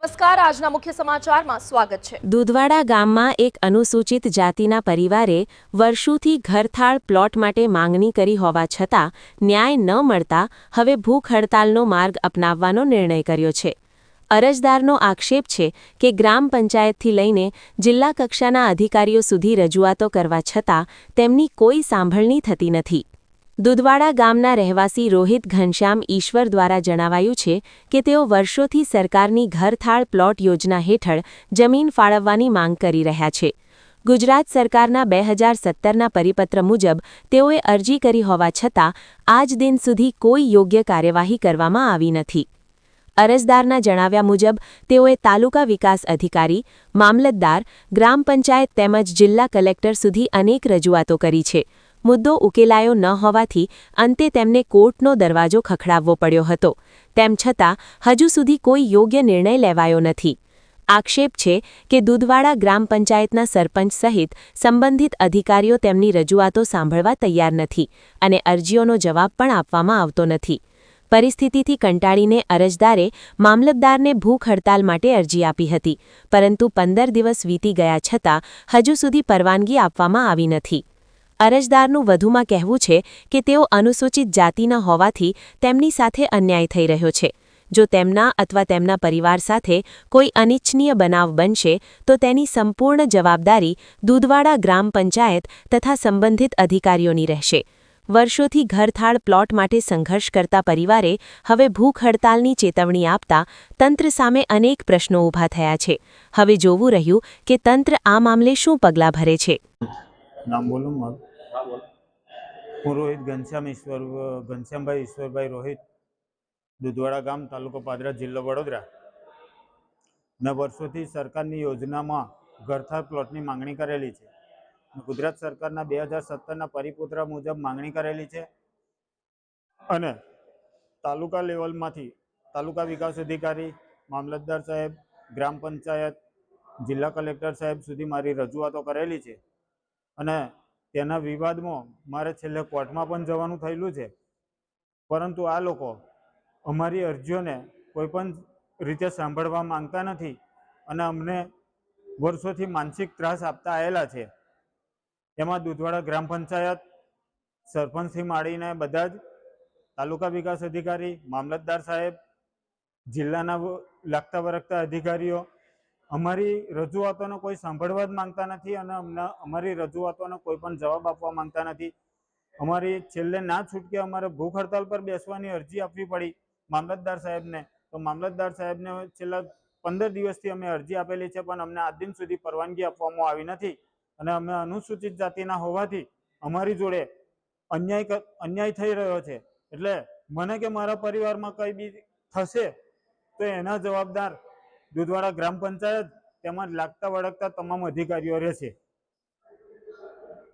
નમસ્કાર, આજના મુખ્ય સમાચારમાં સ્વાગત છે। દુધવાડા ગામમાં એક અનુસૂચિત જાતિના પરિવારે વર્ષોથી ઘરથાળ પ્લોટ માટે માંગણી કરી હોવા છતાં ન્યાય ન મળતા હવે ભૂખ હડતાલનો માર્ગ અપનાવવાનો નિર્ણય કર્યો છે। અરજદારનો આક્ષેપ છે કે ગ્રામ પંચાયતથી લઈને જિલ્લા કક્ષાના અધિકારીઓ સુધી રજૂઆતો કરવા છતાં તેમની કોઈ સાંભળણી થતી નથી। દુધવાડા ગામના રહેવાસી રોહિત ઘનશ્યામ ઈશ્વર દ્વારા જણાવાયું છે કે તેઓ વર્ષોથી સરકારની ઘરથાળ પ્લોટ યોજના હેઠળ જમીન ફાળવવાની માંગ કરી રહ્યા છે। ગુજરાત સરકારના 2017ના પરિપત્ર મુજબ તેઓએ અરજી કરી હોવા છતાં આજ દિન સુધી કોઈ યોગ્ય કાર્યવાહી કરવામાં આવી નથી। અરજદારના જણાવ્યા મુજબ તેઓએ તાલુકા વિકાસ અધિકારી, મામલતદાર, ગ્રામ પંચાયત તેમજ જિલ્લા કલેક્ટર સુધી અનેક રજૂઆતો કરી છે। મુદ્દો ઉકેલાયો ન હોવાથી અંતે તેમને કોર્ટનો દરવાજો ખખડાવવો પડ્યો હતો। તેમ છતાં હજુ સુધી કોઈ યોગ્ય નિર્ણય લેવાયો નથી। આક્ષેપ છે કે દુધવાડા ગ્રામ પંચાયતના સરપંચ સહિત સંબંધિત અધિકારીઓ તેમની રજૂઆતો સાંભળવા તૈયાર નથી અને અરજીઓનો જવાબ પણ આપવામાં આવતો નથી। પરિસ્થિતિથી કંટાળીને અરજદારે મામલતદારને ભૂખ હડતાલ માટે અરજી આપી હતી, પરંતુ 15 દિવસ વીતી ગયા છતાં હજુ સુધી પરવાનગી આપવામાં આવી નથી। અરજદારનું વધુમાં કહેવું છે કે તેઓ અનુસૂચિત જાતિના હોવાથી તેમની સાથે અન્યાય થઈ રહ્યો છે। જો તેમના અથવા તેમના પરિવાર સાથે કોઈ અનિચ્છનીય બનાવ બનશે તો તેની સંપૂર્ણ જવાબદારી દુધવાડા ગ્રામ પંચાયત તથા સંબંધિત અધિકારીઓની રહેશે। વર્ષોથી ઘરથાળ પ્લોટ માટે સંઘર્ષ કરતા પરિવારે હવે ભૂખ હડતાલની ચેતવણી આપતા તંત્ર સામે અનેક પ્રશ્નો ઊભા થયા છે। હવે જોવું રહ્યું કે તંત્ર આ મામલે શું પગલાં ભરે છે। નામ બોલું મારું? હું રોહિત ઘનશ્યામભાઈ ઈશ્વરભાઈ રોહિત, દુધવાડા ગામ, તાલુકો પાદરા, જિલ્લો વડોદરા મેં વર્ષોથી સરકારની યોજનામાં ઘરથાળ પ્લોટની માંગણી કરેલી છે। ગુજરાત સરકારના 2017ના પરિપત્ર મુજબ માંગણી કરેલી છે અને તાલુકા લેવલમાંથી તાલુકા વિકાસ અધિકારી, મામલતદાર સાહેબ, ગ્રામ પંચાયત, જિલ્લા કલેક્ટર સાહેબ સુધી મારી રજૂઆતો કરેલી છે અને તેના વિવાદમાં મારે છેલ્લે કોર્ટમાં પણ જવાનું થયેલું છે, પરંતુ આ લોકો અમારી અરજીઓને કોઈ પણ રીતે સાંભળવા માંગતા નથી અને અમને વર્ષોથી માનસિક ત્રાસ આપતા આવેલા છે। એમાં દુધવાડા ગ્રામ પંચાયત, સરપંચથી માંડીને બધા જ તાલુકા વિકાસ અધિકારી, મામલતદાર સાહેબ, જિલ્લાના લાગતા વળગતા અધિકારીઓ અમારી રજૂઆતોને કોઈ સાંભળવા જ માંગતા નથી અને અમારી રજૂઆતોને કોઈ પણ જવાબ આપવા માંગતા નથી। અમારી છેલ્લે ના છૂટકે અમારે ભૂખ હડતાલ પર બેસવાની અરજી આપવી પડી મામલતદાર સાહેબને, તો મામલતદાર સાહેબને છેલ્લા 15 દિવસથી અમે અરજી આપેલી છે પણ અમને આજ દિન સુધી પરવાનગી આપવામાં આવી નથી અને અમે અનુસૂચિત જાતિના હોવાથી અમારી જોડે અન્યાય થઈ રહ્યો છે। એટલે મને કે મારા પરિવારમાં કંઈ બી થશે તો એના જવાબદાર દુધવાડા ગ્રામ પંચાયત તેમજ લાગતા વળગતા તમામ અધિકારીઓ રહેશે।